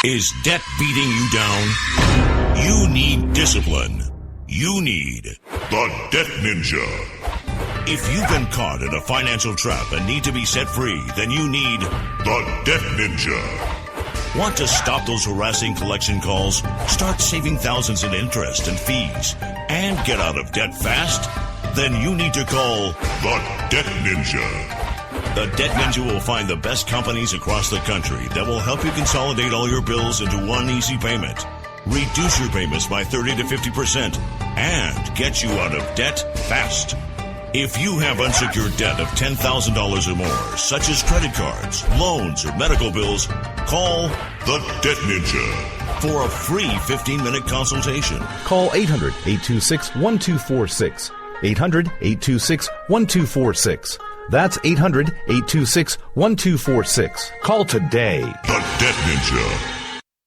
Is debt beating you down? You need discipline. You need the Debt Ninja. If you've been caught in a financial trap and need to be set free, then you need the Debt Ninja. Want to stop those harassing collection calls, start saving thousands in interest and fees, and get out of debt fast? Then you need to call the Debt Ninja. The Debt Ninja will find the best companies across the country that will help you consolidate all your bills into one easy payment, reduce your payments by 30 to 50%, and get you out of debt fast. If you have unsecured debt of $10,000 or more, such as credit cards, loans, or medical bills, call the Debt Ninja for a free 15-minute consultation. Call 800-826-1246. 800-826-1246. That's 800-826-1246. Call today. The Debt Ninja.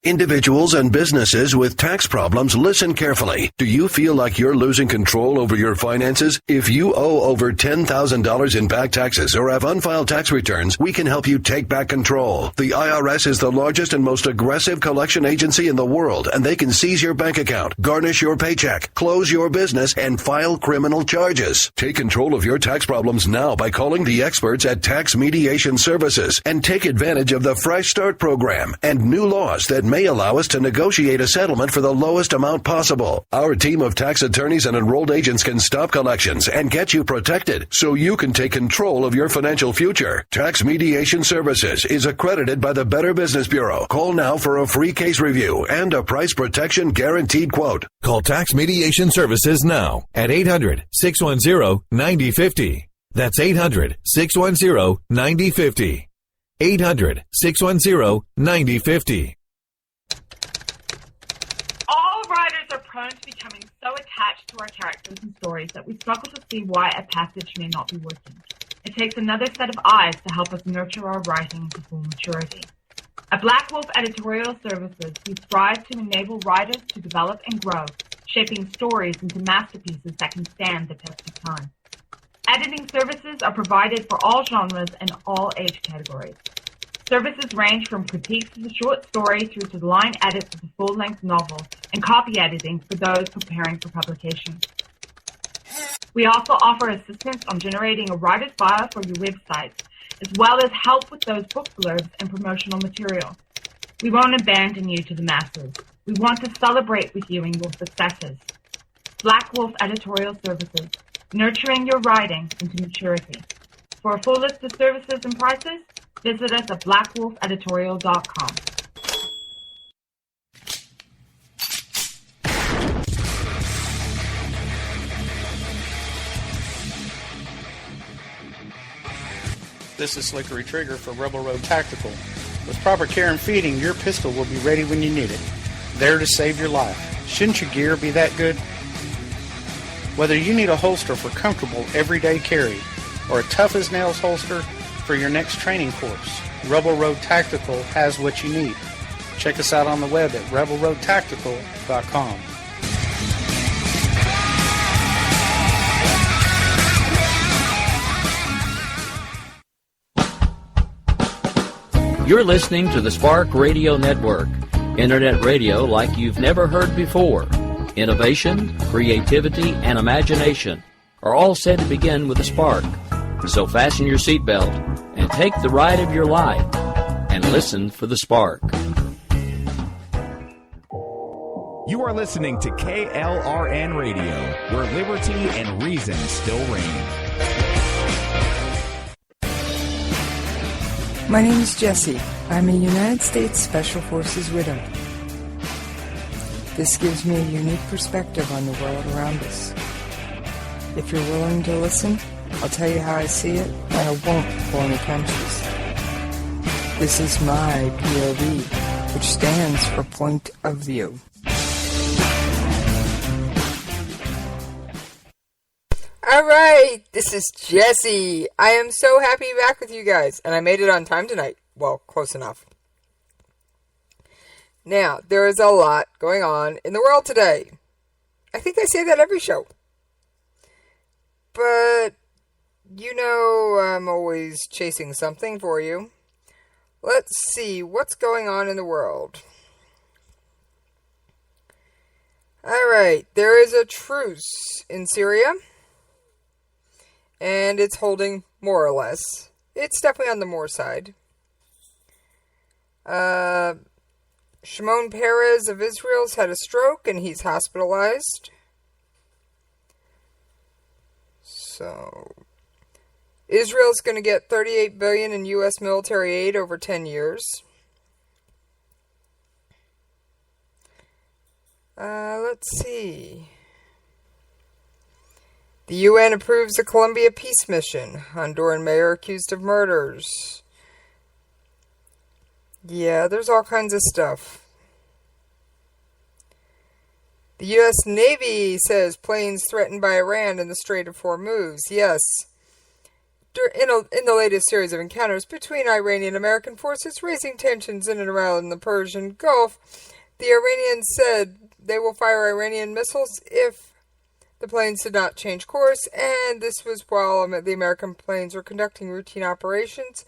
Individuals and businesses with tax problems, listen carefully. Do you feel like you're losing control over your finances? If you owe over $10,000 in back taxes or have unfiled tax returns, we can help you take back control. The IRS is the largest and most aggressive collection agency in the world, and they can seize your bank account, garnish your paycheck, close your business, and file criminal charges. Take control of your tax problems now by calling the experts at Tax Mediation Services and take advantage of the Fresh Start program and new laws that may allow us to negotiate a settlement for the lowest amount possible. Our team of tax attorneys and enrolled agents can stop collections and get you protected so you can take control of your financial future. Tax Mediation Services is accredited by the Better Business Bureau. Call now for a free case review and a price protection guaranteed quote. Call Tax Mediation Services now at 800-610-9050. That's 800-610-9050. 800-610-9050. Are prone to becoming so attached to our characters and stories that we struggle to see why a passage may not be working. It takes another set of eyes to help us nurture our writing to full maturity. At Black Wolf Editorial Services, we strive to enable writers to develop and grow, shaping stories into masterpieces that can stand the test of time. Editing services are provided for all genres and all age categories. Services range from critiques of the short story through to the line edits of the full-length novel and copy editing for those preparing for publication. We also offer assistance on generating a writer's bio for your website, as well as help with those book blurbs and promotional material. We won't abandon you to the masses. We want to celebrate with you in your successes. Black Wolf Editorial Services, nurturing your writing into maturity. For a full list of services and prices, visit us at blackwolfeditorial.com. This is Slickery Trigger for Rebel Road Tactical. With proper care and feeding, your pistol will be ready when you need it. There to save your life. Shouldn't your gear be that good? Whether you need a holster for comfortable everyday carry or a tough-as-nails holster for your next training course, Rebel Road Tactical has what you need. Check us out on the web at rebelroadtactical.com. You're listening to the Spark Radio Network, internet radio like you've never heard before. Innovation, creativity, and imagination are all said to begin with a spark. So fasten your seatbelt and take the ride of your life and listen for the spark. You are listening to KLRN Radio, where liberty and reason still reign. My name is Jessie. I'm a United States Special Forces widow. This gives me a unique perspective on the world around us. If you're willing to listen, I'll tell you how I see it, and I won't pull any punches. This is my POV, which stands for Point of View. Alright, this is Jessie. I am so happy to be back with you guys, and I made it on time tonight. Well, close enough. Now, there is a lot going on in the world today. I think I say that every show. But, you know, I'm always chasing something for you. Let's see, what's going on in the world? Alright, there is a truce in Syria. And it's holding more or less. It's definitely on the more side. Shimon Peres of Israel's had a stroke and he's hospitalized. So, Israel's going to get $38 billion in U.S. military aid over 10 years. Let's see. The UN approves the Colombia peace mission. Honduran mayor accused of murders. Yeah, there's all kinds of stuff. The U.S. Navy says planes threatened by Iran in the Strait of Hormuz. Yes. In the latest series of encounters between Iranian and American forces, raising tensions in and around the Persian Gulf, the Iranians said they will fire Iranian missiles if the planes did not change course, and this was while the American planes were conducting routine operations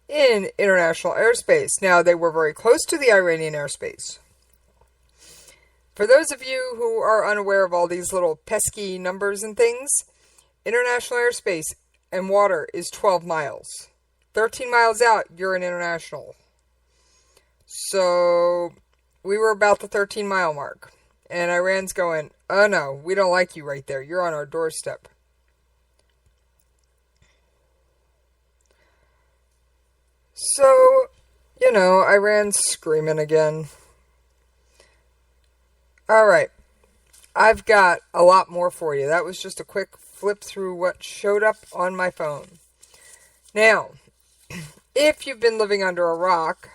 in international airspace. Now, they were very close to the Iranian airspace. For those of you who are unaware of all these little pesky numbers and things, international airspace and water is 12 miles. 13 miles out, you're in international. So, we were about the 13-mile mark. And Iran's going, oh no, we don't like you right there. You're on our doorstep. So, Iran's screaming again. Alright. I've got a lot more for you. That was just a quick flip through what showed up on my phone. Now, if you've been living under a rock,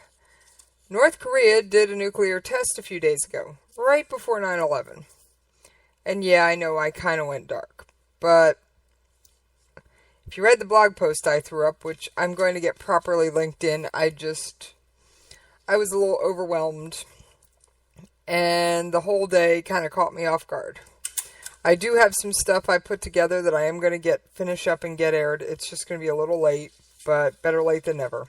North Korea did a nuclear test a few days ago, right before 9/11. And yeah, I know I kind of went dark, but if you read the blog post I threw up, which I'm going to get properly linked in, I was a little overwhelmed, and the whole day kind of caught me off guard. I do have some stuff I put together that I am going to finish up and get aired. It's just going to be a little late, but better late than never.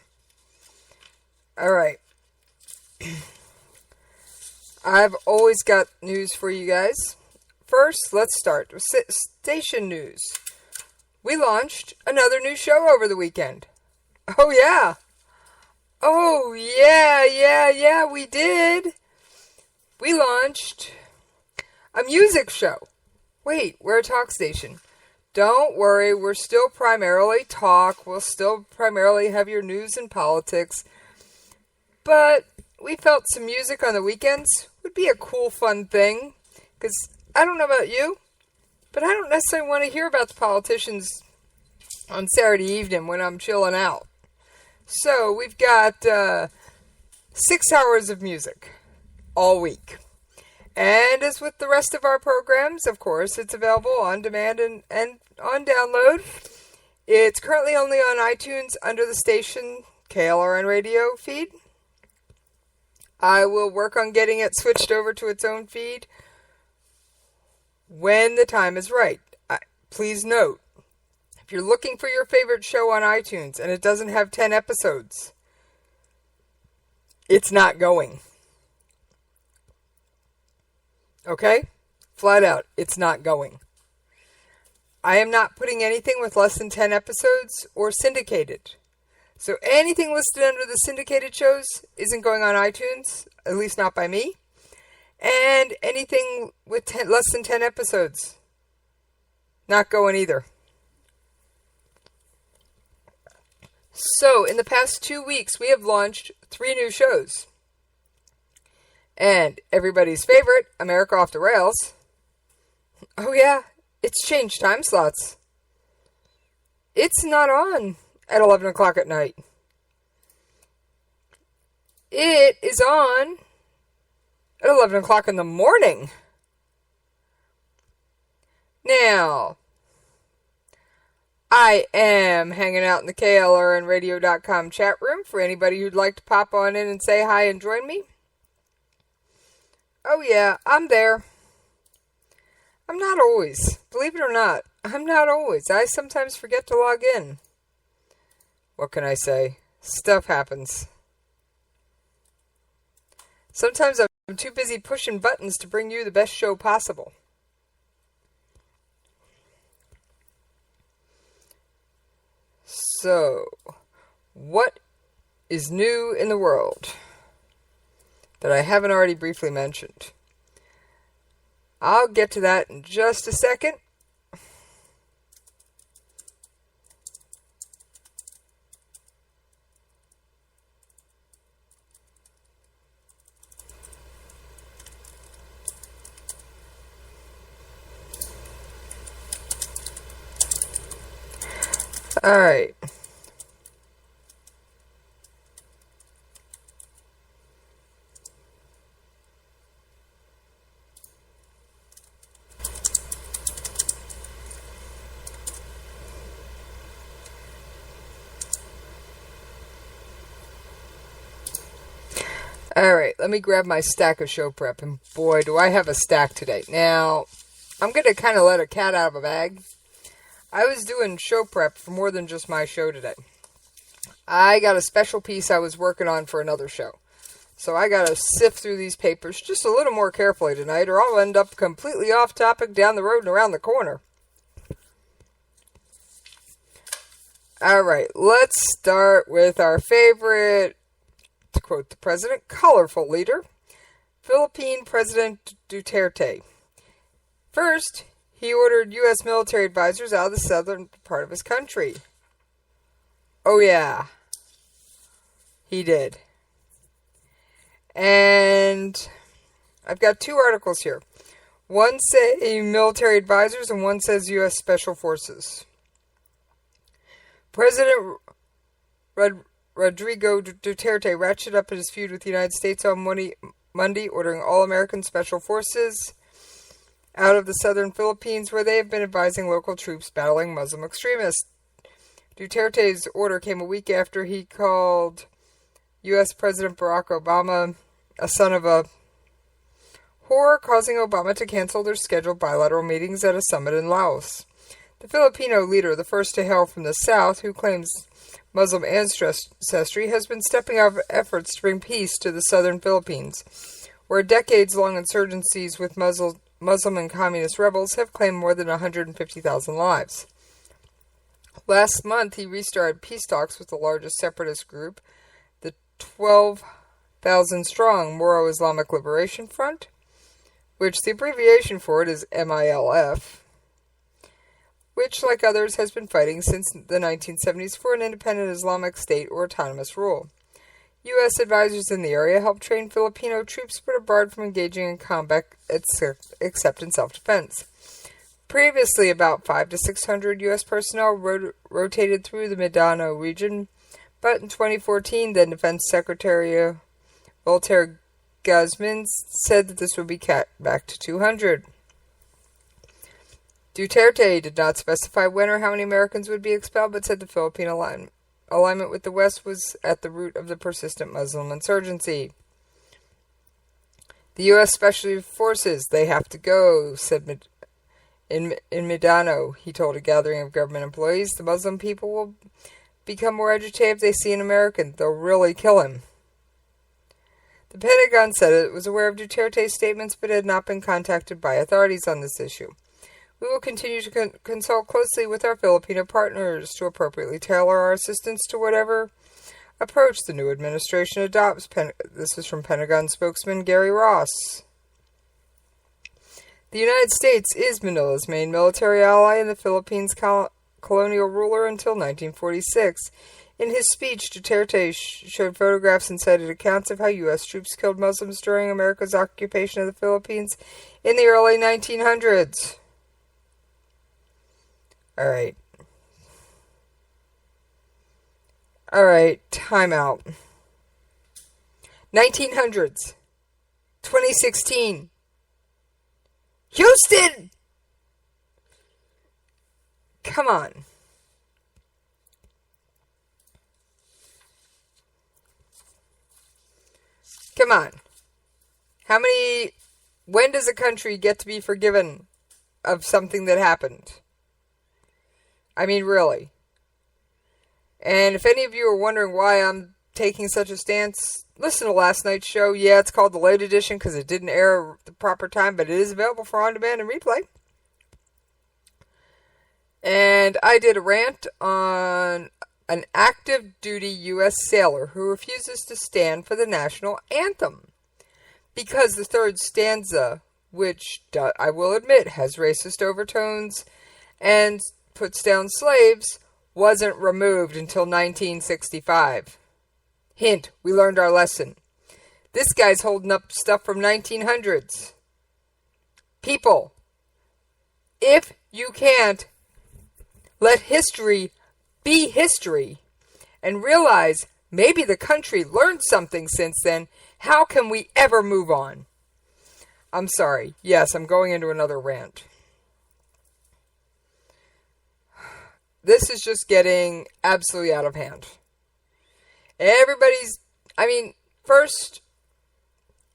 Alright. I've always got news for you guys. First, let's start with station news. We launched another new show over the weekend. Oh, yeah. Oh, yeah, we did. We launched a music show. Wait, we're a talk station. Don't worry, we're still primarily talk. We'll still primarily have your news and politics. But we felt some music on the weekends would be a cool, fun thing. Because I don't know about you, but I don't necessarily want to hear about the politicians on Saturday evening when I'm chilling out. So we've got 6 hours of music all week. And as with the rest of our programs, of course, it's available on demand and on download. It's currently only on iTunes under the station KLRNRadio feed. I will work on getting it switched over to its own feed when the time is right. Please note, if you're looking for your favorite show on iTunes and it doesn't have 10 episodes, it's not going. Okay? Flat out, it's not going. I am not putting anything with less than 10 episodes or syndicated. So anything listed under the syndicated shows isn't going on iTunes, at least not by me. And anything with less than 10 episodes, not going either. So, in the past 2 weeks, we have launched 3 new shows. And everybody's favorite, America Off the Rails. Oh yeah, it's changed time slots. It's not on at 11 o'clock at night. It is on at 11 o'clock in the morning. Now, I am hanging out in the KLRNradio.com chat room for anybody who'd like to pop on in and say hi and join me. Oh yeah, I'm there. I'm not always. Believe it or not, I'm not always. I sometimes forget to log in. What can I say? Stuff happens. Sometimes I'm too busy pushing buttons to bring you the best show possible. So, what is new in the world that I haven't already briefly mentioned? I'll get to that in just a second. All right. Alright, let me grab my stack of show prep, and boy, do I have a stack today. Now, I'm going to kind of let a cat out of a bag. I was doing show prep for more than just my show today. I got a special piece I was working on for another show. So I got to sift through these papers just a little more carefully tonight, or I'll end up completely off topic down the road and around the corner. Alright, let's start with our favorite, to quote the president, colorful leader, Philippine President Duterte. First, he ordered U.S. military advisors out of the southern part of his country. Oh yeah, he did. And I've got two articles here. One says military advisors and one says U.S. Special Forces. President Rodrigo Duterte ratcheted up his feud with the United States on Monday, ordering all American Special Forces out of the southern Philippines, where they have been advising local troops battling Muslim extremists. Duterte's order came a week after he called U.S. President Barack Obama a son of a whore, causing Obama to cancel their scheduled bilateral meetings at a summit in Laos. The Filipino leader, the first to hail from the south, who claims Muslim ancestry, has been stepping up efforts to bring peace to the southern Philippines, where decades-long insurgencies with Muslim and communist rebels have claimed more than 150,000 lives. Last month, he restarted peace talks with the largest separatist group, the 12,000-strong Moro Islamic Liberation Front, which the abbreviation for it is MILF, which, like others, has been fighting since the 1970s for an independent Islamic state or autonomous rule. U.S. advisors in the area helped train Filipino troops but are barred from engaging in combat except in self-defense. Previously, about 500 to 600 U.S. personnel rotated through the Mindanao region, but in 2014, then Defense Secretary Voltaire Guzman said that this would be cut back to 200. Duterte did not specify when or how many Americans would be expelled, but said the Philippine alignment with the West was at the root of the persistent Muslim insurgency. The U.S. Special Forces, they have to go, said in Mindanao, he told a gathering of government employees. The Muslim people will become more agitated if they see an American. They'll really kill him. The Pentagon said it was aware of Duterte's statements, but had not been contacted by authorities on this issue. We will continue to consult closely with our Filipino partners to appropriately tailor our assistance to whatever approach the new administration adopts. This is from Pentagon spokesman Gary Ross. The United States is Manila's main military ally and the Philippines' colonial ruler until 1946. In his speech, Duterte showed photographs and cited accounts of how U.S. troops killed Muslims during America's occupation of the Philippines in the early 1900s. Alright, time out. 1900s. 2016. Houston! Come on. Come on. When does a country get to be forgiven of something that happened? I mean, really. And if any of you are wondering why I'm taking such a stance listen to last night's show, yeah, it's called the late edition because it didn't air at the proper time, but it is available for on-demand and replay. And I did a rant on an active duty U.S. sailor who refuses to stand for the national anthem because the third stanza, which I will admit has racist overtones and puts down slaves, wasn't removed until 1965. Hint, we learned our lesson. This guy's holding up stuff from 1900s. People, if you can't let history be history and realize maybe the country learned something since then, how can we ever move on? I'm sorry. Yes, I'm going into another rant. This is just getting absolutely out of hand. First,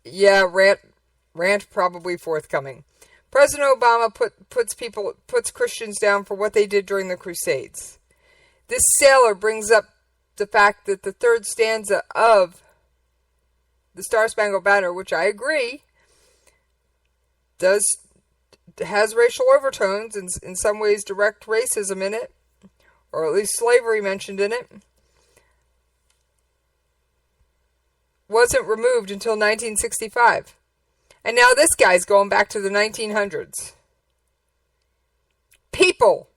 yeah, rant probably forthcoming. President Obama puts Christians down for what they did during the Crusades. This sailor brings up the fact that the third stanza of the Star-Spangled Banner, which I agree, has racial overtones and in some ways direct racism in it, or at least slavery mentioned in it, wasn't removed until 1965. And now this guy's going back to the 1900s. People!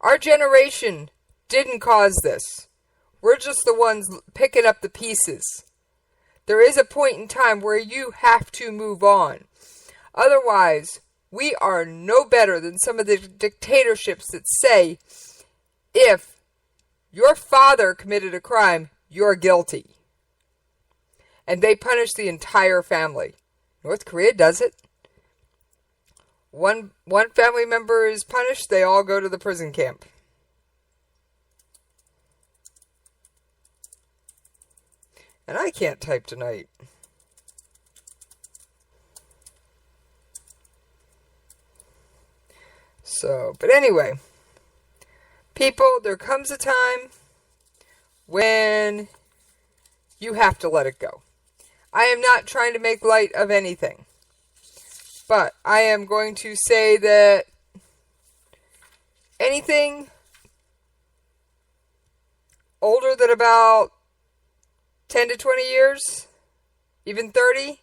Our generation didn't cause this. We're just the ones picking up the pieces. There is a point in time where you have to move on. Otherwise, we are no better than some of the dictatorships that say, if your father committed a crime, you're guilty. And they punish the entire family. North Korea does it. One family member is punished, they all go to the prison camp. And I can't type tonight. But anyway, people, there comes a time when you have to let it go. I am not trying to make light of anything, but I am going to say that anything older than about 10 to 20 years, even 30,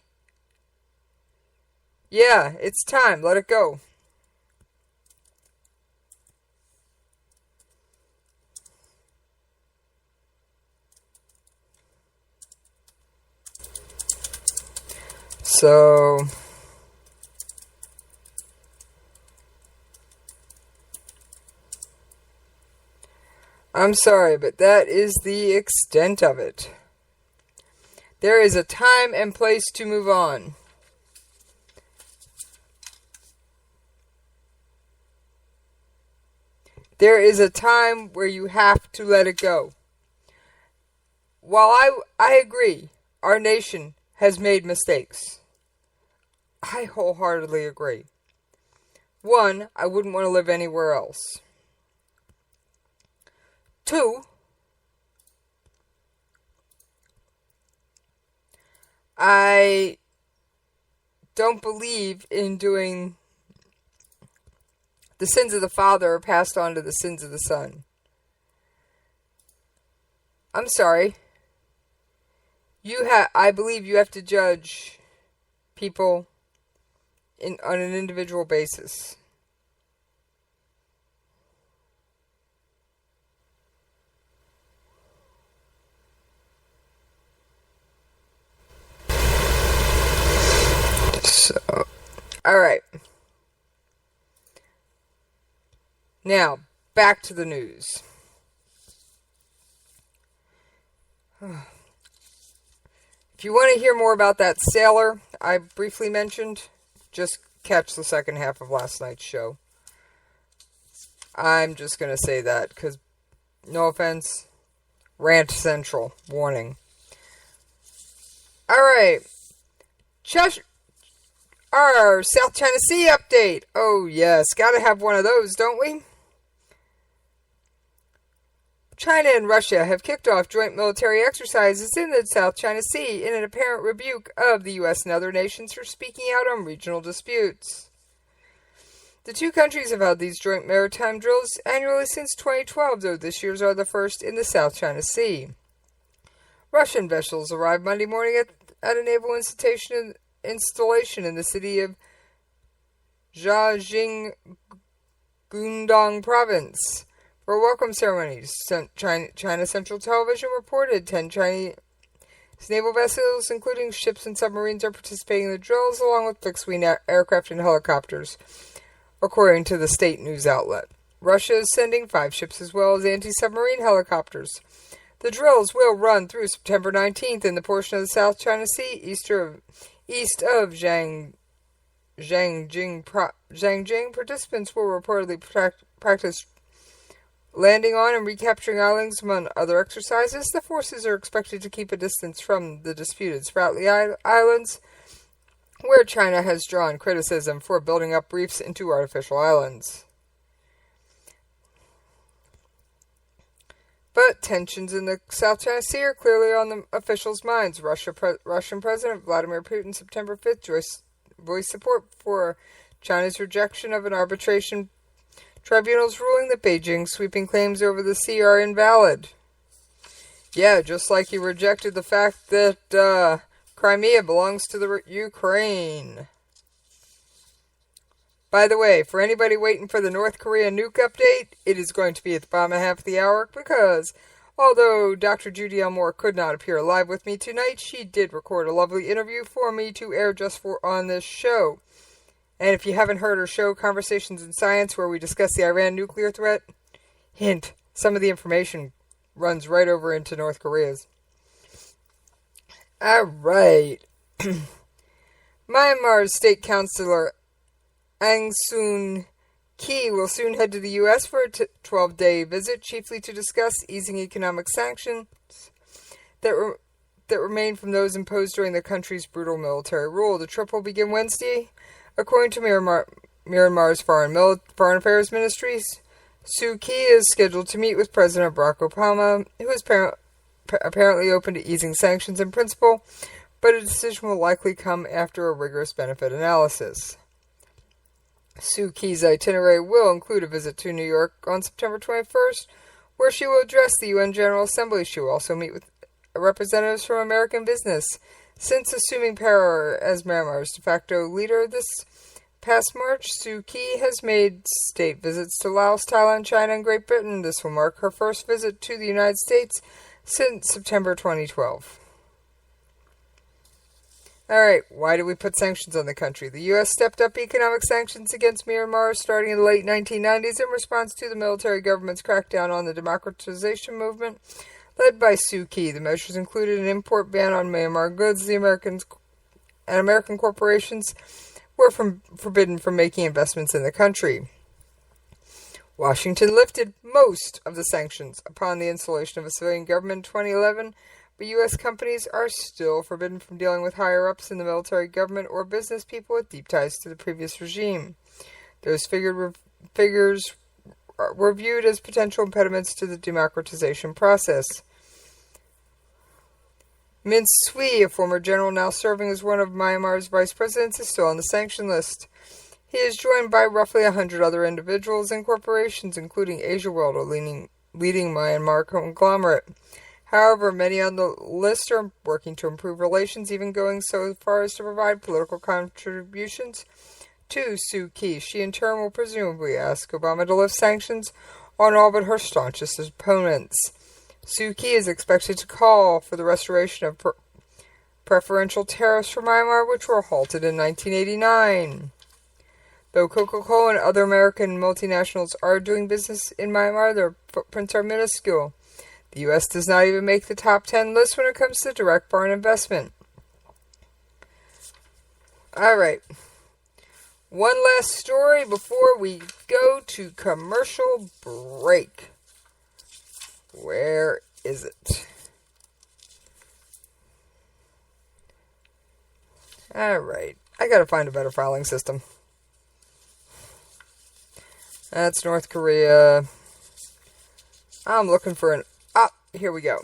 yeah, it's time, let it go. So, I'm sorry, but that is the extent of it. There is a time and place to move on. There is a time where you have to let it go. While I agree, our nation has made mistakes. I wholeheartedly agree. One, I wouldn't want to live anywhere else. Two, I don't believe in doing the sins of the father are passed on to the sins of the son. I'm sorry. I believe you have to judge people on an individual basis. So, all right. Now, back to the news. If you want to hear more about that sailor I briefly mentioned, just catch the second half of last night's show. I'm just going to say that because, no offense, Rant Central, warning. Alright, our South China Sea update. Oh yes, gotta have one of those, don't we? China and Russia have kicked off joint military exercises in the South China Sea in an apparent rebuke of the U.S. and other nations for speaking out on regional disputes. The two countries have held these joint maritime drills annually since 2012, though this year's are the first in the South China Sea. Russian vessels arrived Monday morning at a naval installation in the city of Jiaxing, Guangdong Province for a welcome ceremony. China Central Television reported 10 Chinese naval vessels, including ships and submarines, are participating in the drills, along with fixed-wing aircraft and helicopters, according to the state news outlet. Russia is sending 5 ships as well as anti-submarine helicopters. The drills will run through September 19th in the portion of the South China Sea east of Zhangjiang. Participants will reportedly practice landing on and recapturing islands among other exercises. The forces are expected to keep a distance from the disputed Spratly Islands, where China has drawn criticism for building up reefs into artificial islands. But tensions in the South China Sea are clearly on the officials' minds. Russian President Vladimir Putin, September 5th, voiced support for China's rejection of an arbitration tribunal's ruling that Beijing's sweeping claims over the sea are invalid. Yeah, just like he rejected the fact that Crimea belongs to the Ukraine. By the way, for anybody waiting for the North Korea nuke update, it is going to be at the bottom of half of the hour, because although Dr. Judy Elmore could not appear live with me tonight, she did record a lovely interview for me to air just for on this show. And if you haven't heard her show, Conversations in Science, where we discuss the Iran nuclear threat, hint, some of the information runs right over into North Korea's. Alright. Myanmar's state councilor Aung San Suu Kyi will soon head to the U.S. for a 12-day visit, chiefly to discuss easing economic sanctions that remain from those imposed during the country's brutal military rule. The trip will begin Wednesday, according to Myanmar's Foreign Affairs Ministry. Suu Kyi is scheduled to meet with President Barack Obama, who is apparently open to easing sanctions in principle, but a decision will likely come after a rigorous benefit analysis. Suu Kyi's itinerary will include a visit to New York on September 21st, where she will address the UN General Assembly. She will also meet with representatives from American business. Since assuming power as Myanmar's de facto leader this past March, Suu Kyi has made state visits to Laos, Thailand, China, and Great Britain. This will mark her first visit to the United States since September 2012. Alright, why do we put sanctions on the country? The U.S. stepped up economic sanctions against Myanmar starting in the late 1990s in response to the military government's crackdown on the democratization movement led by Suu Kyi. The measures included an import ban on Myanmar goods. The American corporations were forbidden from making investments in the country. Washington lifted most of the sanctions upon the installation of a civilian government in 2011, but U.S. companies are still forbidden from dealing with higher-ups in the military government or business people with deep ties to the previous regime. Those figures were viewed as potential impediments to the democratization process. Min Sui, a former general now serving as one of Myanmar's vice presidents, is still on the sanction list. He is joined by roughly 100 other individuals and corporations, including Asia World, a leading Myanmar conglomerate. However, many on the list are working to improve relations, even going so far as to provide political contributions to Suu Kyi. She, in turn, will presumably ask Obama to lift sanctions on all but her staunchest opponents. Suu Kyi is expected to call for the restoration of preferential tariffs for Myanmar, which were halted in 1989. Though Coca-Cola and other American multinationals are doing business in Myanmar, their footprints are minuscule. The U.S. does not even make the top 10 list when it comes to direct foreign investment. Alright. One last story before we go to commercial break. Where is it? Alright. I gotta find a better filing system. That's North Korea. I'm looking for an... here we go.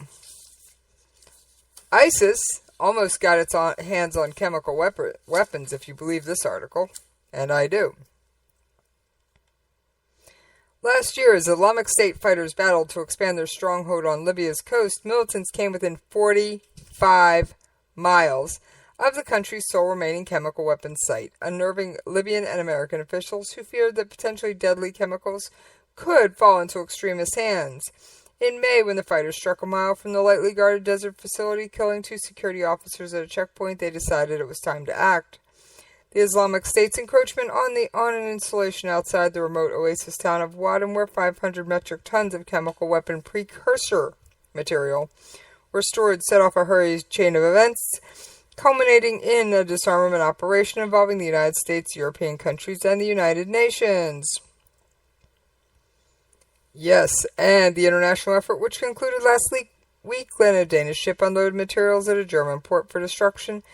ISIS almost got its hands on chemical weapons, if you believe this article. And I do. Last year, as Islamic State fighters battled to expand their stronghold on Libya's coast, militants came within 45 miles of the country's sole remaining chemical weapons site, unnerving Libyan and American officials who feared that potentially deadly chemicals could fall into extremist hands. In May, when the fighters struck a mile from the lightly guarded desert facility, killing 2 security officers at a checkpoint, they decided it was time to act. The Islamic State's encroachment on an installation outside the remote oasis town of Wadden, where 500 metric tons of chemical weapon precursor material were stored, set off a hurried chain of events, culminating in a disarmament operation involving the United States, European countries, and the United Nations. Yes, and the international effort, which concluded last week when a Danish ship unloaded materials at a German port for destruction,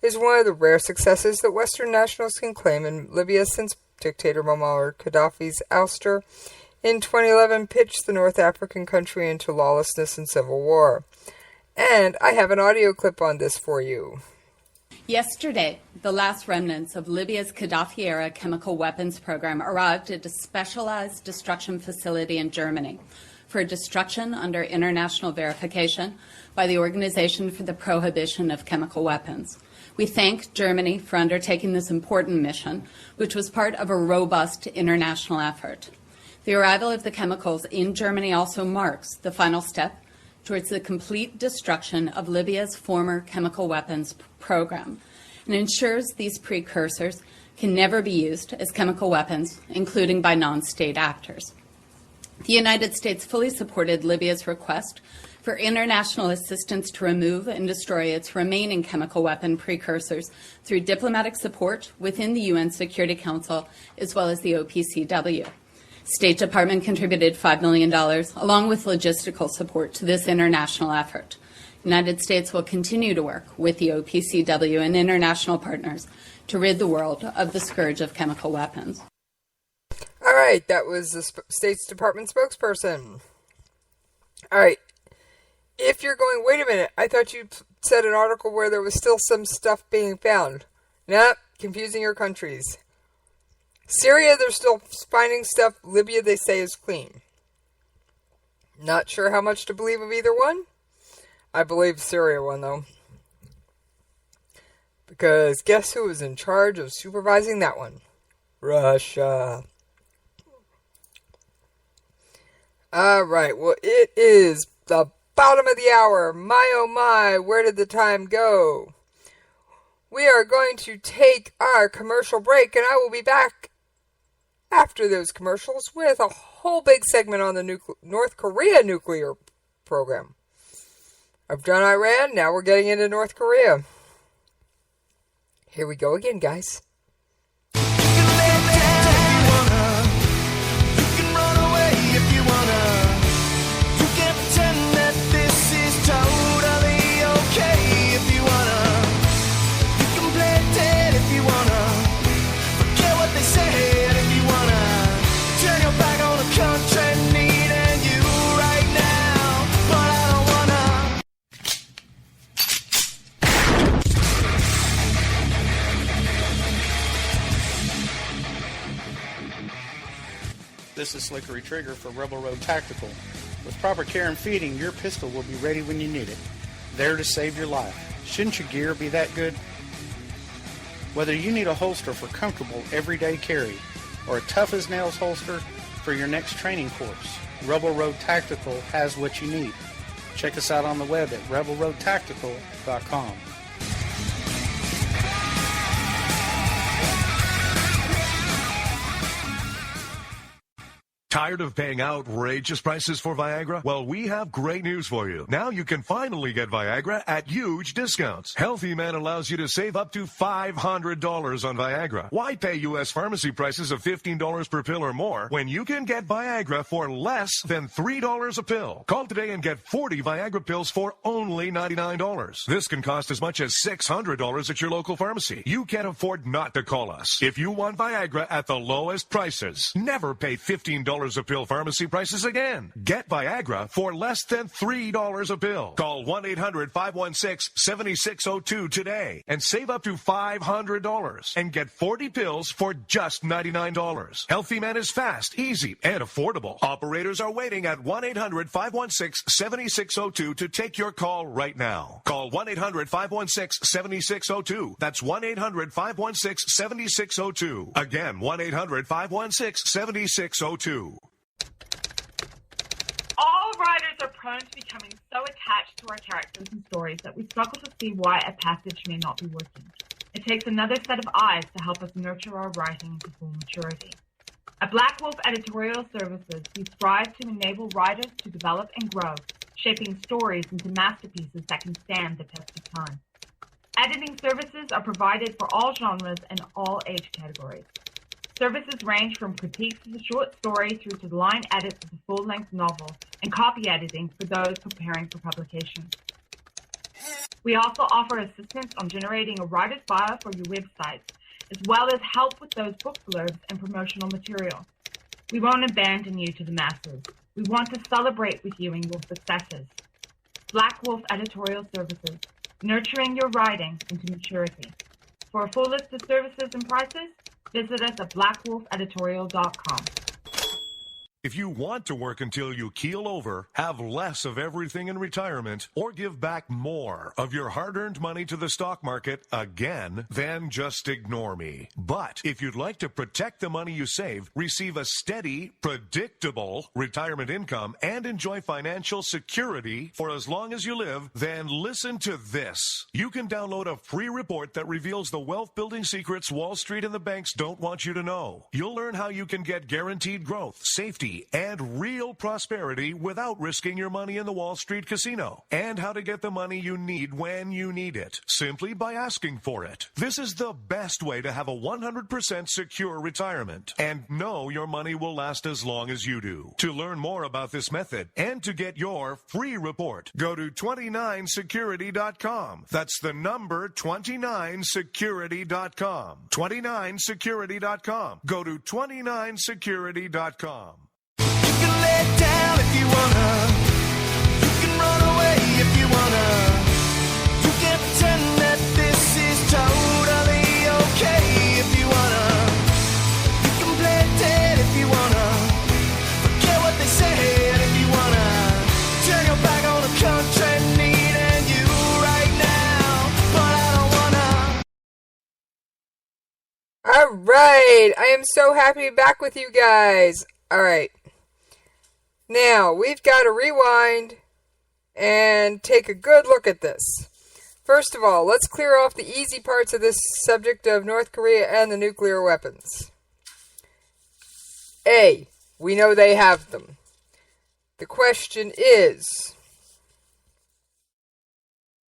is one of the rare successes that Western nationals can claim in Libya since dictator Muammar Gaddafi's ouster in 2011 pitched the North African country into lawlessness and civil war. And I have an audio clip on this for you. Yesterday, the last remnants of Libya's Gaddafi-era chemical weapons program arrived at a specialized destruction facility in Germany for destruction under international verification by the Organization for the Prohibition of Chemical Weapons. We thank Germany for undertaking this important mission, which was part of a robust international effort. The arrival of the chemicals in Germany also marks the final step towards the complete destruction of Libya's former chemical weapons program and ensures these precursors can never be used as chemical weapons, including by non-state actors. The United States fully supported Libya's request for international assistance to remove and destroy its remaining chemical weapon precursors through diplomatic support within the UN Security Council as well as the OPCW. State Department contributed $5 million along with logistical support to this international effort. The United States will continue to work with the OPCW and international partners to rid the world of the scourge of chemical weapons. All right, that was the State Department spokesperson. All right. If you're going, wait a minute, I thought you said an article where there was still some stuff being found. Nope, confusing your countries. Syria, they're still finding stuff. Libya, they say, is clean. Not sure how much to believe of either one. I believe the Syria one, though. Because guess who was in charge of supervising that one? Russia. Alright, well, it is the bottom of the hour. My oh my, where did the time go? We are going to take our commercial break, and I will be back after those commercials with a whole big segment on the North Korea nuclear program. I've done Iran, now we're getting into North Korea. Here we go again, guys. This is Slickery Trigger for Rebel Road Tactical. With proper care and feeding, your pistol will be ready when you need it. There to save your life. Shouldn't your gear be that good? Whether you need a holster for comfortable everyday carry or a tough-as-nails holster for your next training course, Rebel Road Tactical has what you need. Check us out on the web at rebelroadtactical.com. Tired of paying outrageous prices for Viagra? Well, we have great news for you. Now you can finally get Viagra at huge discounts. Healthy Man allows you to save up to $500 on Viagra. Why pay U.S. pharmacy prices of $15 per pill or more when you can get Viagra for less than $3 a pill? Call today and get 40 Viagra pills for only $99. This can cost as much as $600 at your local pharmacy. You can't afford not to call us. If you want Viagra at the lowest prices, never pay $15 $3 a pill pharmacy prices again. Get Viagra for less than $3 a pill. Call 1-800-516-7602 today and save up to $500 and get 40 pills for just $99. Healthy Man is fast, easy, and affordable. Operators are waiting at 1-800-516-7602 to take your call right now. Call 1-800-516-7602. That's 1-800-516-7602. Again, 1-800-516-7602. All writers are prone to becoming so attached to our characters and stories that we struggle to see why a passage may not be working. It takes another set of eyes to help us nurture our writing to full maturity. At Black Wolf Editorial Services, we strive to enable writers to develop and grow, shaping stories into masterpieces that can stand the test of time. Editing services are provided for all genres and all age categories. Services range from critiques of the short story through to line edits of the full-length novel and copy editing for those preparing for publication. We also offer assistance on generating a writer's bio for your websites, as well as help with those book blurbs and promotional material. We won't abandon you to the masses. We want to celebrate with you in your successes. Black Wolf Editorial Services, nurturing your writing into maturity. For a full list of services and prices, visit us at blackwolfeditorial.com. If you want to work until you keel over, have less of everything in retirement, or give back more of your hard-earned money to the stock market again, then just ignore me. But if you'd like to protect the money you save, receive a steady, predictable retirement income, and enjoy financial security for as long as you live, then listen to this. You can download a free report that reveals the wealth-building secrets Wall Street and the banks don't want you to know. You'll learn how you can get guaranteed growth, safety, and real prosperity without risking your money in the Wall Street casino, and how to get the money you need when you need it, simply by asking for it. This is the best way to have a 100% secure retirement, and know your money will last as long as you do. To learn more about this method, and to get your free report, go to 29security.com. That's the number 29security.com. 29security.com. Go to 29security.com. Down if you wanna, you can run away if you wanna, you can pretend that this is totally okay if you wanna, you can play dead if you wanna, forget what they said if you wanna, turn your back on the country needing you right now, but I don't wanna. Alright, I am so happy to be back with you guys. Alright. Now, we've got to rewind and take a good look at this. First of all, let's clear off the easy parts of this subject of North Korea and the nuclear weapons. A, we know they have them. The question is,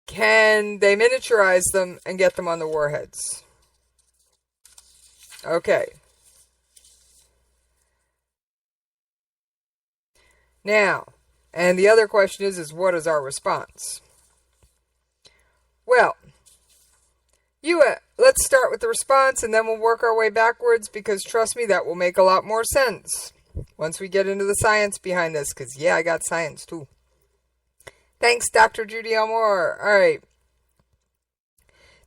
can they miniaturize them and get them on the warheads? Okay. Now, and the other question is what is our response? Well, let's start with the response and then we'll work our way backwards, because trust me, that will make a lot more sense once we get into the science behind this, because yeah, I got science too. Thanks, Dr. Judy Elmore. Alright.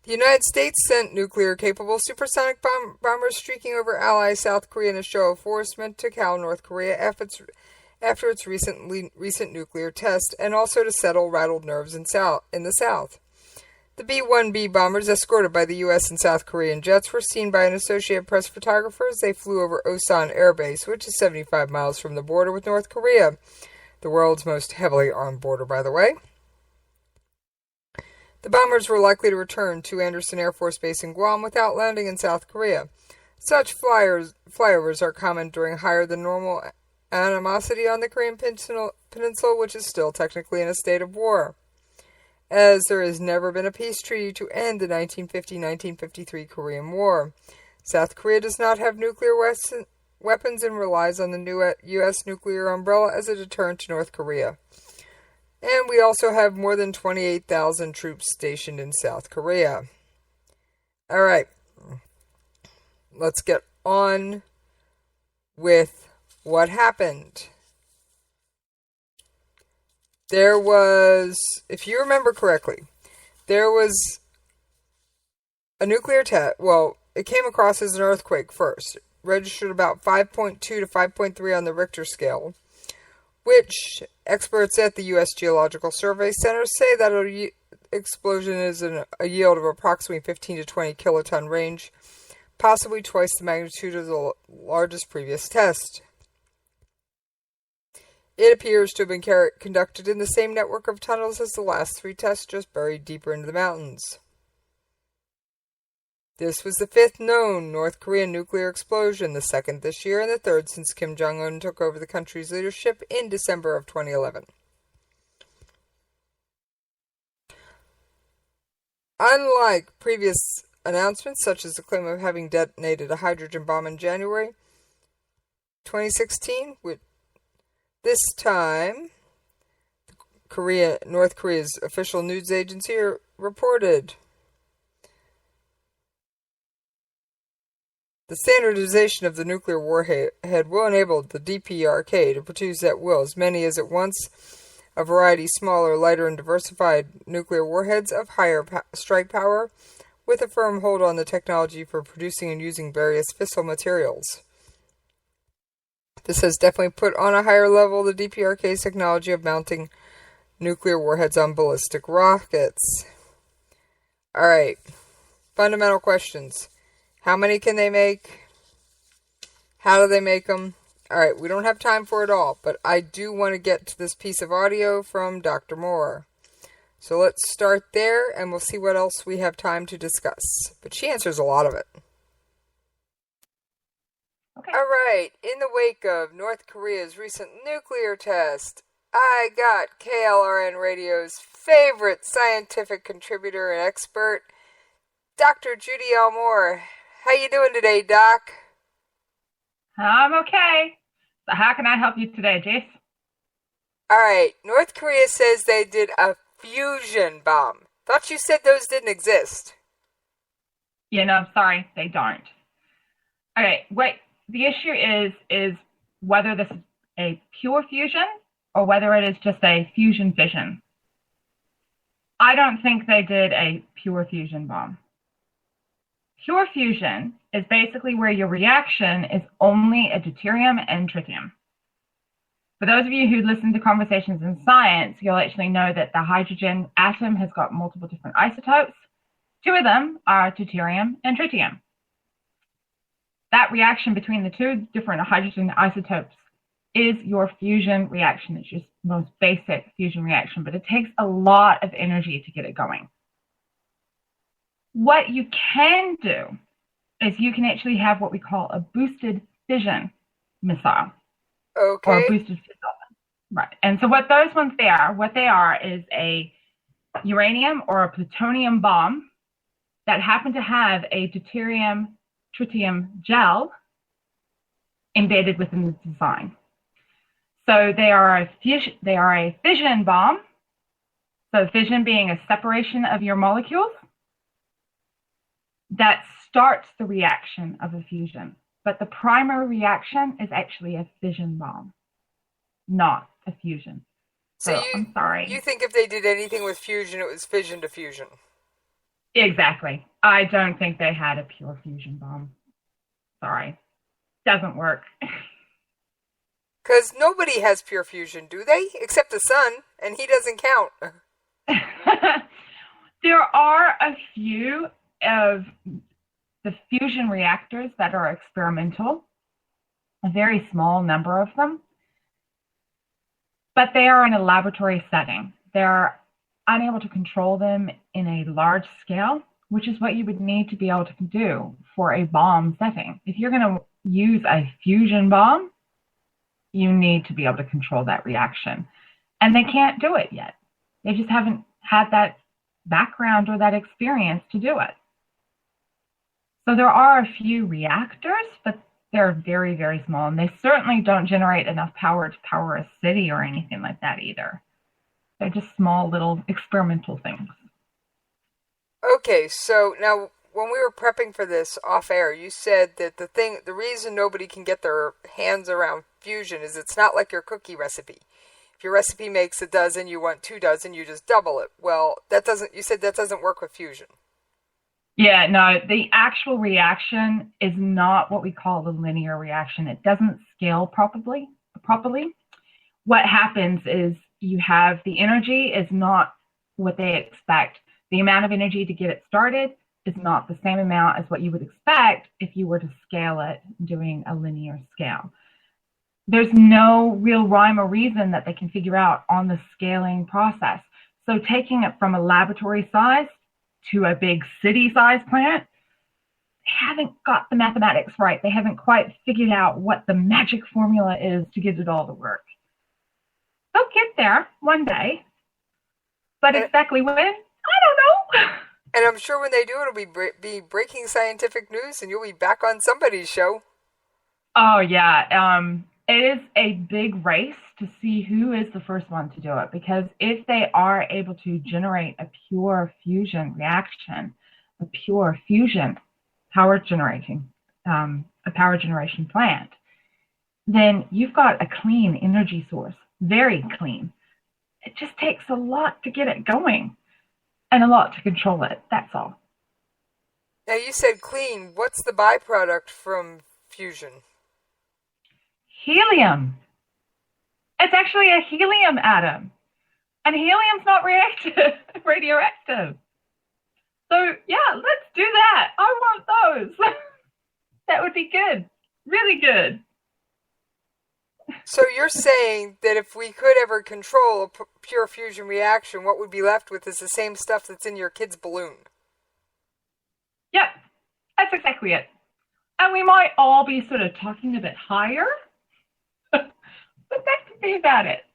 The United States sent nuclear-capable supersonic bombers streaking over ally South Korea in a show of force meant to cow North Korea after its recent nuclear test, and also to settle rattled nerves in the South. The B-1B bombers, escorted by the U.S. and South Korean jets, were seen by an Associated Press photographer as they flew over Osan Air Base, which is 75 miles from the border with North Korea. The world's most heavily armed border, by the way. The bombers were likely to return to Andersen Air Force Base in Guam without landing in South Korea. Such flyovers are common during higher than normal animosity on the Korean Peninsula, which is still technically in a state of war, as there has never been a peace treaty to end the 1950-1953 Korean War. South Korea does not have nuclear weapons and relies on the U.S. nuclear umbrella as a deterrent to North Korea. And we also have more than 28,000 troops stationed in South Korea. Alright, let's get on with What happened? There was, if you remember correctly, there was a nuclear test. Well, it came across as an earthquake first. It registered about 5.2 to 5.3 on the Richter scale, which experts at the U.S. Geological Survey Center say that an explosion is a yield of approximately 15 to 20 kiloton range, possibly twice the magnitude of the largest previous test. It appears to have been conducted in the same network of tunnels as the last 3 tests, just buried deeper into the mountains. This was the 5th known North Korean nuclear explosion, the 2nd this year, and the 3rd since Kim Jong-un took over the country's leadership in December of 2011. Unlike previous announcements, such as the claim of having detonated a hydrogen bomb in January 2016, this time North Korea's official news agency reported the standardization of the nuclear warhead will enable the DPRK to produce at will as many as at once a variety smaller, lighter, and diversified nuclear warheads of higher strike power with a firm hold on the technology for producing and using various fissile materials. This has definitely put on a higher level the DPRK's technology of mounting nuclear warheads on ballistic rockets. Alright, fundamental questions. How many can they make? How do they make them? Alright, we don't have time for it all, but I do want to get to this piece of audio from Dr. Moore. So let's start there, and we'll see what else we have time to discuss. But she answers a lot of it. Okay. Alright, in the wake of North Korea's recent nuclear test, I got KLRN Radio's favorite scientific contributor and expert, Dr. Judy L. Moore. How you doing today, Doc? I'm okay. So how can I help you today, Jace? Alright, North Korea says they did a fusion bomb. Thought you said those didn't exist. Sorry, they don't. Okay, what the issue is whether this is a pure fusion or whether it is just a fusion fission. I don't think they did a pure fusion bomb. Pure fusion is basically where your reaction is only a deuterium and tritium. For those of you who listen to Conversations in Science, you'll actually know that the hydrogen atom has got multiple different isotopes. 2 of them are deuterium and tritium. That reaction between the 2 different hydrogen isotopes is your fusion reaction. It's your most basic fusion reaction, but it takes a lot of energy to get it going. What you can do is you can actually have what we call a boosted fission missile. Okay. Or a boosted fissile. Right. And so what those ones what they are is a uranium or a plutonium bomb that happen to have a deuterium tritium gel embedded within the design. So they are a fission bomb. So fission being a separation of your molecules that starts the reaction of a fusion. But the primary reaction is actually a fission bomb, not a fusion. So I'm sorry. You think if they did anything with fusion, it was fission to fusion? Exactly. I don't think they had a pure fusion bomb. Sorry. Doesn't work. Because nobody has pure fusion, do they? Except the sun, and he doesn't count. There are a few of the fusion reactors that are experimental, a very small number of them, but they are in a laboratory setting. They're unable to control them in a large scale, which is what you would need to be able to do for a bomb setting. If you're going to use a fusion bomb, you need to be able to control that reaction. And they can't do it yet. They just haven't had that background or that experience to do it. So there are a few reactors, but they're very, very small. And they certainly don't generate enough power to power a city or anything like that either. They're just small little experimental things. Okay, so now when we were prepping for this off air, you said that the reason nobody can get their hands around fusion is it's not like your cookie recipe. If your recipe makes a dozen, you want 2 dozen, you just double it. Well, you said that doesn't work with fusion. Yeah, no, the actual reaction is not what we call the linear reaction. It doesn't scale properly. What happens is you have the energy is not what they expect. The amount of energy to get it started is not the same amount as what you would expect if you were to scale it doing a linear scale. There's no real rhyme or reason that they can figure out on the scaling process. So taking it from a laboratory size to a big city size plant, they haven't got the mathematics right. They haven't quite figured out what the magic formula is to get it all to work. They'll get there one day, but exactly when, I don't know. And I'm sure when they do, it'll be breaking scientific news, and you'll be back on somebody's show. Oh, yeah. It is a big race to see who is the first one to do it, because if they are able to generate a pure fusion reaction, a pure fusion power generation plant, then you've got a clean energy source, very clean. It just takes a lot to get it going and a lot to control it. That's all. Now, you said clean. What's the byproduct from fusion? Helium. It's actually a helium atom. And helium's not radioactive. So, yeah, let's do that. I want those. That would be good. Really good. So you're saying that if we could ever control a pure fusion reaction, what would be left with is the same stuff that's in your kid's balloon? Yep, that's exactly it. And we might all be sort of talking a bit higher, but that could be about it.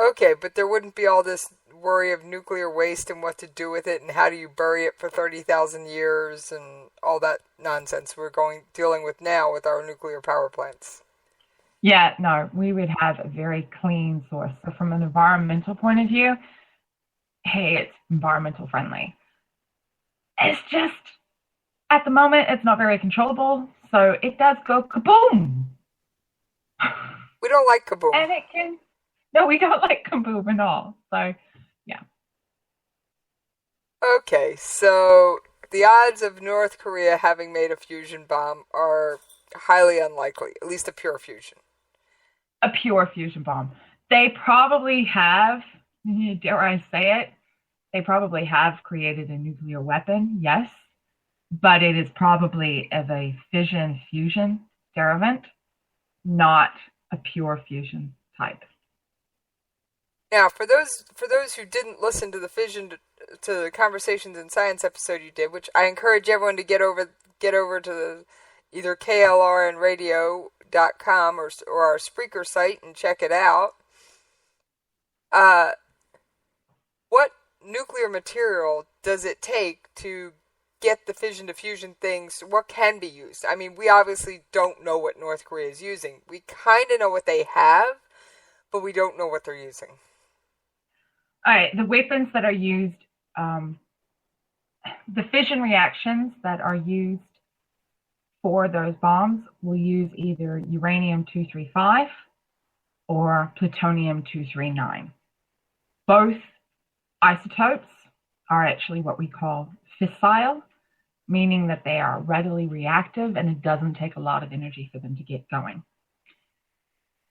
Okay, but there wouldn't be all this worry of nuclear waste and what to do with it and how do you bury it for 30,000 years and all that nonsense we're dealing with now with our nuclear power plants. Yeah, no, we would have a very clean source. So from an environmental point of view, hey, it's environmental friendly. It's just, at the moment, it's not very controllable, so it does go kaboom. We don't like kaboom. And it can, no, we don't like kaboom at all. So, yeah. Okay, so the odds of North Korea having made a fusion bomb are highly unlikely, at least a pure fusion. A pure fusion bomb. They probably have, dare I say it, they probably have created a nuclear weapon, yes, but it is probably of a fission-fusion derivant, not a pure fusion type. Now, for those who didn't listen to the to the Conversations in Science episode you did, which I encourage everyone to get over to either KLRNRadio.com or our Spreaker site and check it out. What nuclear material does it take to get the fission to fusion things? What can be used? I mean, we obviously don't know what North Korea is using. We kind of know what they have, but we don't know what they're using. All right, the weapons that are used, the fission reactions that are used for those bombs will use either uranium-235 or plutonium-239. Both isotopes are actually what we call fissile, meaning that they are readily reactive and it doesn't take a lot of energy for them to get going.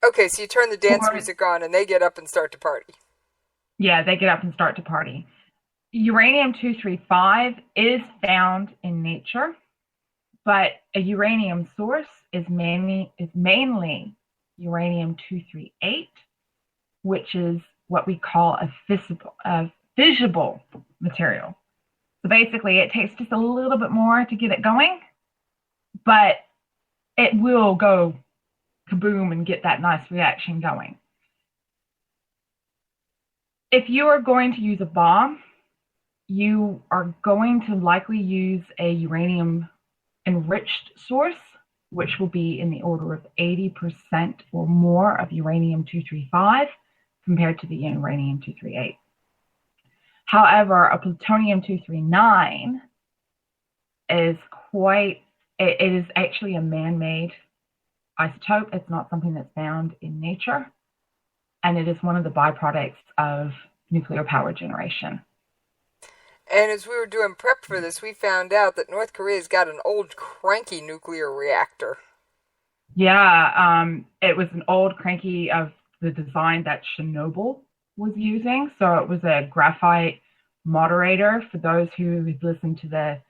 Okay, so you turn the dance music on and they get up and start to party. Yeah, they get up and start to party. Uranium-235 is found in nature, but a uranium source is mainly uranium-238, which is what we call a fissile material. So basically, it takes just a little bit more to get it going, but it will go kaboom and get that nice reaction going. If you are going to use a bomb, you are going to likely use a uranium-enriched source, which will be in the order of 80% or more of uranium-235 compared to the uranium-238. However, a plutonium-239 is quite, it is actually a man-made isotope. It's not something that's found in nature. And it is one of the byproducts of nuclear power generation. And as we were doing prep for this, we found out that North Korea's got an old cranky nuclear reactor. Yeah, it was an old cranky of the design that Chernobyl was using. So it was a graphite moderator. For those who have listened to the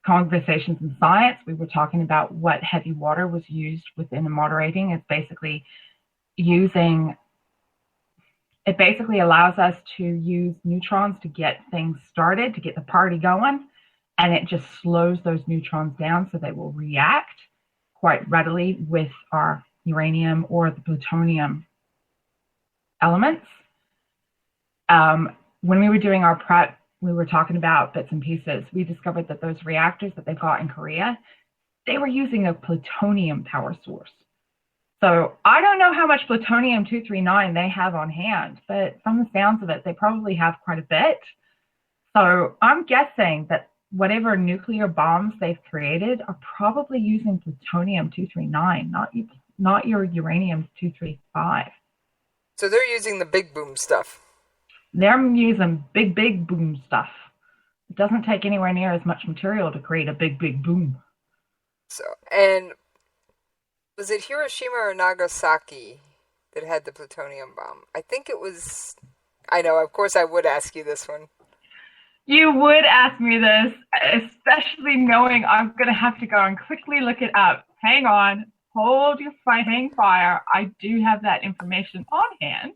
Conversations in Science, we were talking about what heavy water was used within the moderating. It's basically it basically allows us to use neutrons to get things started, to get the party going, and it just slows those neutrons down so they will react quite readily with our uranium or the plutonium elements. When we were doing our prep, we were talking about bits and pieces. We discovered that those reactors that they got in Korea, they were using a plutonium power source. So I don't know how much plutonium-239 they have on hand, but from the sounds of it, they probably have quite a bit. So I'm guessing that whatever nuclear bombs they've created are probably using plutonium-239, not your uranium-235. So they're using the big boom stuff. They're using big boom stuff. It doesn't take anywhere near as much material to create a big boom. So, and was it Hiroshima or Nagasaki that had the plutonium bomb? I think it was. I know, of course I would ask you this one. You would ask me this, especially knowing I'm going to have to go and quickly look it up. Hang on. Hold your fighting fire. I do have that information on hand.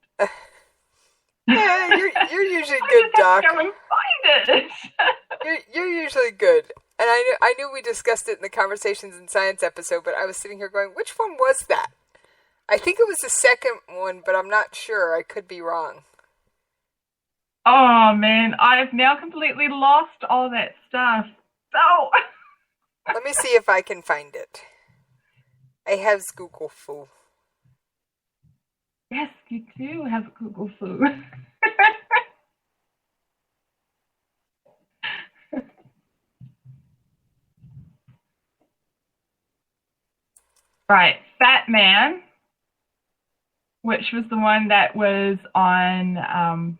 Yeah, you're usually good, Doc. I just have to go and find it. You're usually good. And I knew we discussed it in the Conversations in Science episode, but I was sitting here going, which one was that? I think it was the second one, but I'm not sure. I could be wrong. Oh, man. I've now completely lost all that stuff. So... Let me see if I can find it. I have Google Foo. Yes, you do have Google Foo. Right, Fat Man, which was the one that was on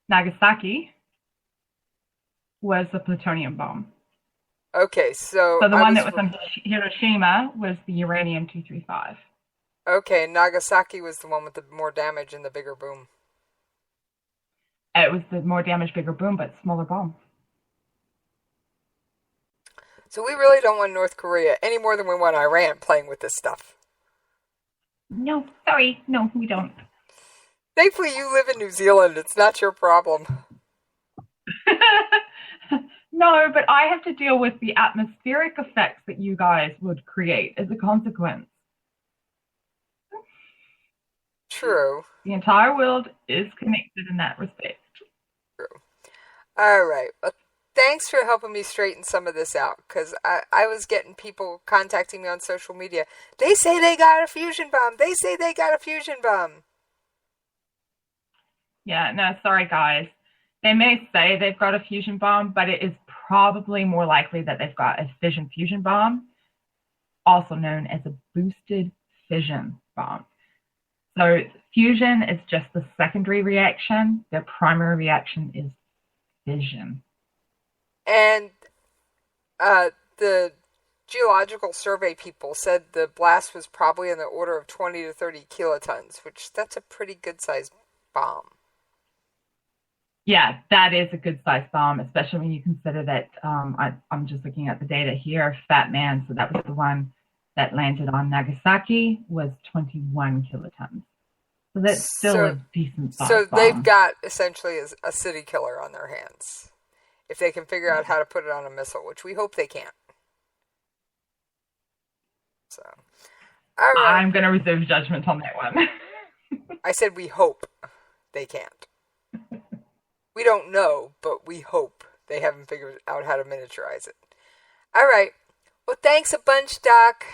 Nagasaki, was a plutonium bomb. Okay, so the one that was on Hiroshima was the uranium-235. Okay, Nagasaki was the one with the more damage and the bigger boom. It was the more damage, bigger boom, but smaller bomb. So we really don't want North Korea any more than we want Iran playing with this stuff. No, sorry. No, we don't. Thankfully, you live in New Zealand. It's not your problem. No, but I have to deal with the atmospheric effects that you guys would create as a consequence. True. The entire world is connected in that respect. True. All right. Well, thanks for helping me straighten some of this out, because I was getting people contacting me on social media. They say they got a fusion bomb. They say they got a fusion bomb. Yeah, no, sorry, guys. They may say they've got a fusion bomb, but it is probably more likely that they've got a fission fusion bomb, also known as a boosted fission bomb. So fusion is just the secondary reaction. The primary reaction is fission. And the Geological Survey people said the blast was probably in the order of 20 to 30 kilotons, which that's a pretty good-sized bomb. Yeah, that is a good-sized bomb, especially when you consider that I'm just looking at the data here. Fat Man, so that was the one that landed on Nagasaki, was 21 kilotons. So that's still a decent size bomb. So they've got essentially a city killer on their hands, if they can figure out how to put it on a missile, which we hope they can't. So, all right. I'm going to reserve judgment on that one. I said we hope they can't. We don't know, but we hope they haven't figured out how to miniaturize it. All right. Well, thanks a bunch, Doc.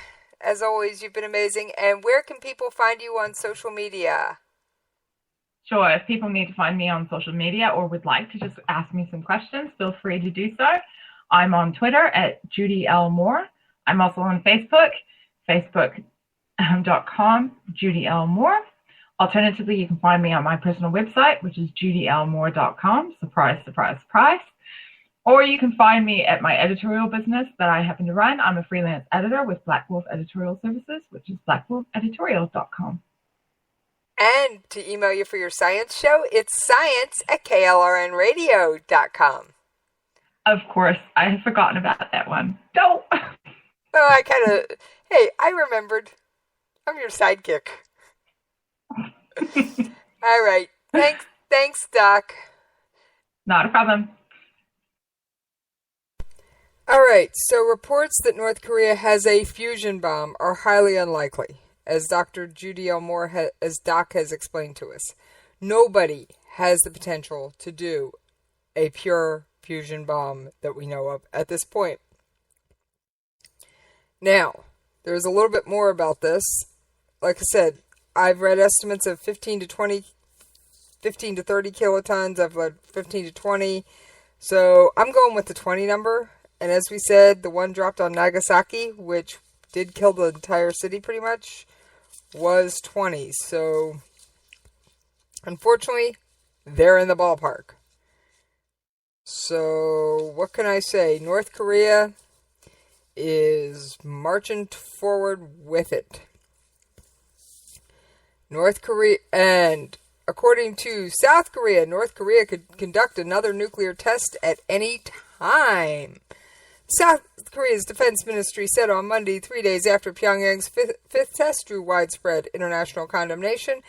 As always, you've been amazing. And where can people find you on social media? Sure. If people need to find me on social media or would like to just ask me some questions, feel free to do so. I'm on Twitter at Judy L. Moore. I'm also on Facebook, facebook.com, Judy L. Moore. Alternatively, you can find me on my personal website, which is judylmoore.com. Surprise, surprise, surprise. Or you can find me at my editorial business that I happen to run. I'm a freelance editor with Black Wolf Editorial Services, which is blackwolfeditorial.com. And to email you for your science show, it's science@klrnradio.com. Of course, I had forgotten about that one. Don't. Oh, hey, I remembered. I'm your sidekick. All right. Thanks, Doc. Not a problem. All right. So reports that North Korea has a fusion bomb are highly unlikely, as Dr. Judy L. Moore, as Doc has explained to us. Nobody has the potential to do a pure fusion bomb that we know of at this point. Now, there's a little bit more about this. Like I said, I've read estimates of 15 to 30 kilotons. I've read 15 to 20. So I'm going with the 20 number. And as we said, the one dropped on Nagasaki, which did kill the entire city pretty much, was 20. So, unfortunately, they're in the ballpark. So, what can I say? North Korea is marching forward with it. North Korea, and according to South Korea, North Korea could conduct another nuclear test at any time. South Korea's defense ministry said on Monday, 3 days after Pyongyang's fifth test drew widespread international condemnation,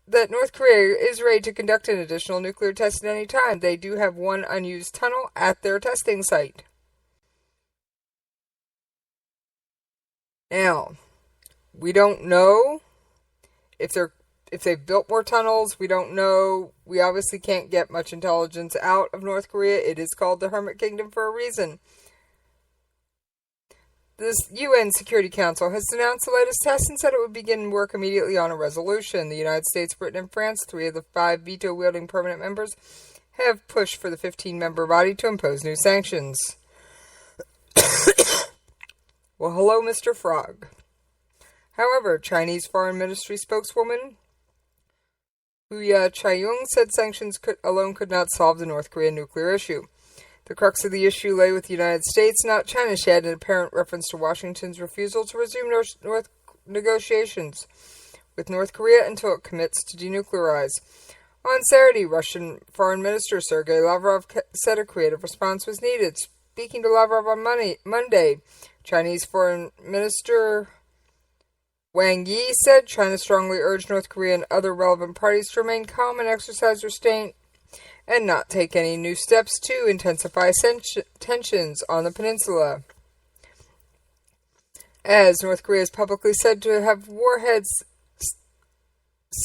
that North Korea is ready to conduct an additional nuclear test at any time. They do have one unused tunnel at their testing site. Now, we don't know if they've built more tunnels. We don't know. We obviously can't get much intelligence out of North Korea. It is called the Hermit Kingdom for a reason. This UN Security Council has announced the latest test and said it would begin work immediately on a resolution. The United States, Britain, and France, 3 of the 5 veto-wielding permanent members, have pushed for the 15-member body to impose new sanctions. Well, hello, Mr. Frog. However, Chinese Foreign Ministry spokeswoman Hu Chaiyong said sanctions alone could not solve the North Korean nuclear issue. The crux of the issue lay with the United States, not China. She had an apparent reference to Washington's refusal to resume negotiations with North Korea until it commits to denuclearize. On Saturday, Russian Foreign Minister Sergei Lavrov said a creative response was needed. Speaking to Lavrov on Monday, Chinese Foreign Minister Wang Yi said China strongly urged North Korea and other relevant parties to remain calm and exercise restraint and not take any new steps to intensify tensions on the peninsula. As North Korea has publicly said to have warheads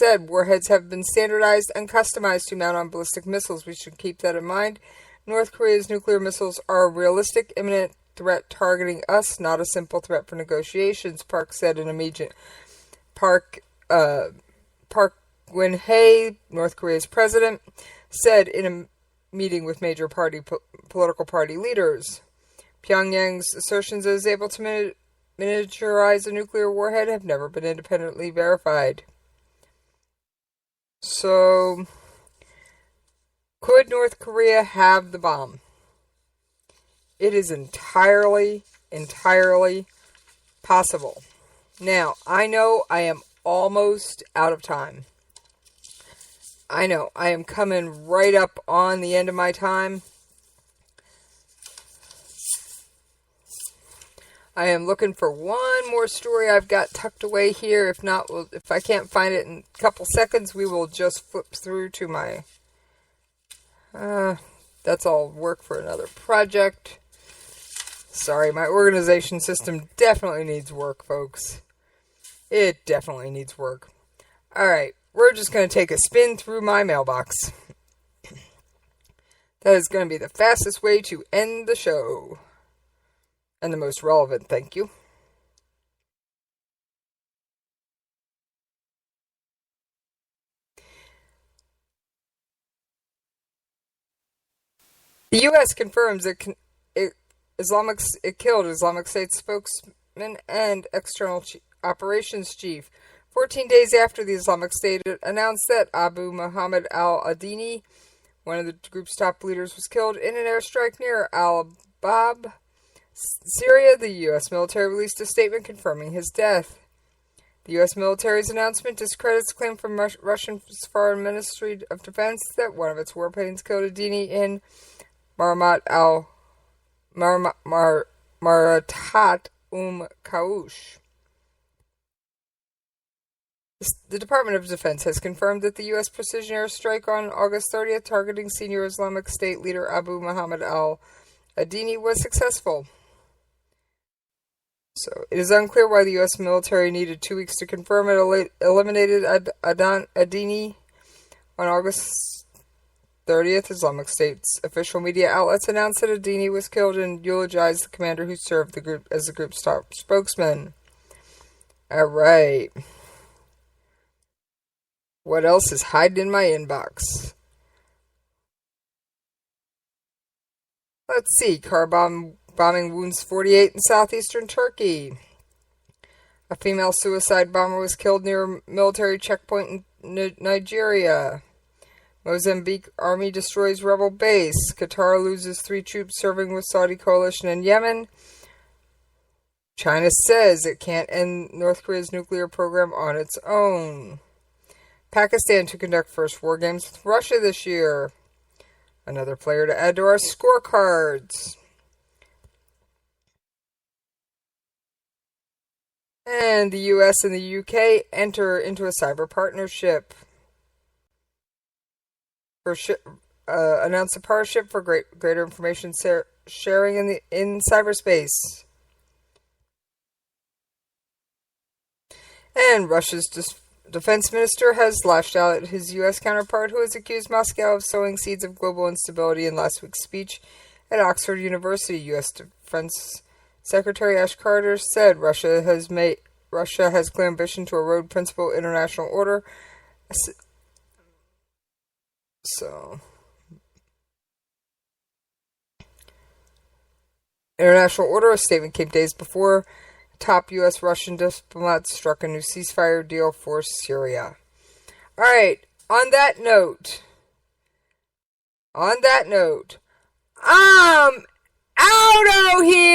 have been standardized and customized to mount on ballistic missiles. We should keep that in mind. North Korea's nuclear missiles are a realistic, imminent threat targeting us, not a simple threat for negotiations, Park said in a meeting. Park Geun-hye, North Korea's president, said in a meeting with major political party leaders. Pyongyang's assertions that it is able to miniaturize a nuclear warhead have never been independently verified. So, could North Korea have the bomb? It is entirely possible. Now, I know I am almost out of time. I know, I am coming right up on the end of my time. I am looking for one more story I've got tucked away here. If not, if I can't find it in a couple seconds, we will just flip through to my... that's all work for another project. Sorry, my organization system definitely needs work, folks. It definitely needs work. Alright, we're just going to take a spin through my mailbox. That is going to be the fastest way to end the show. And the most relevant, thank you. The U.S. confirms it killed Islamic State spokesman and external operations chief 14 days after the Islamic State announced that Abu Muhammad al-Adini, one of the group's top leaders, was killed in an airstrike near al-Bab, Syria. The U.S. military released a statement confirming his death. The U.S. military's announcement discredits claim from Russian Foreign Ministry of Defense that one of its warplanes killed Adini in Maratat Kaush. The Department of Defense has confirmed that the U.S. precision airstrike on August 30th targeting senior Islamic State leader Abu Muhammad al-Adini was successful. So, it is unclear why the U.S. military needed 2 weeks to confirm it eliminated Adini on August 30th. Islamic State's official media outlets announced that Adini was killed and eulogized the commander who served the group as the group's top spokesman. Alright. What else is hiding in my inbox? Let's see. Car bombing wounds 48 in southeastern Turkey. A female suicide bomber was killed near a military checkpoint in Nigeria. Mozambique army destroys rebel base. Qatar loses 3 troops serving with Saudi coalition in Yemen. China says it can't end North Korea's nuclear program on its own. Pakistan to conduct first war games with Russia this year. Another player to add to our scorecards. And the US and the UK enter into a cyber partnership. Announce a partnership for greater information sharing in cyberspace. And Russia's defense minister has lashed out at his U.S. counterpart, who has accused Moscow of sowing seeds of global instability in last week's speech at Oxford University. U.S. Defense Secretary Ash Carter said Russia has clear ambition to erode principal international order. International order. A statement came days before top U.S. Russian diplomats struck a new ceasefire deal for Syria. Alright, on that note, I'm out of here!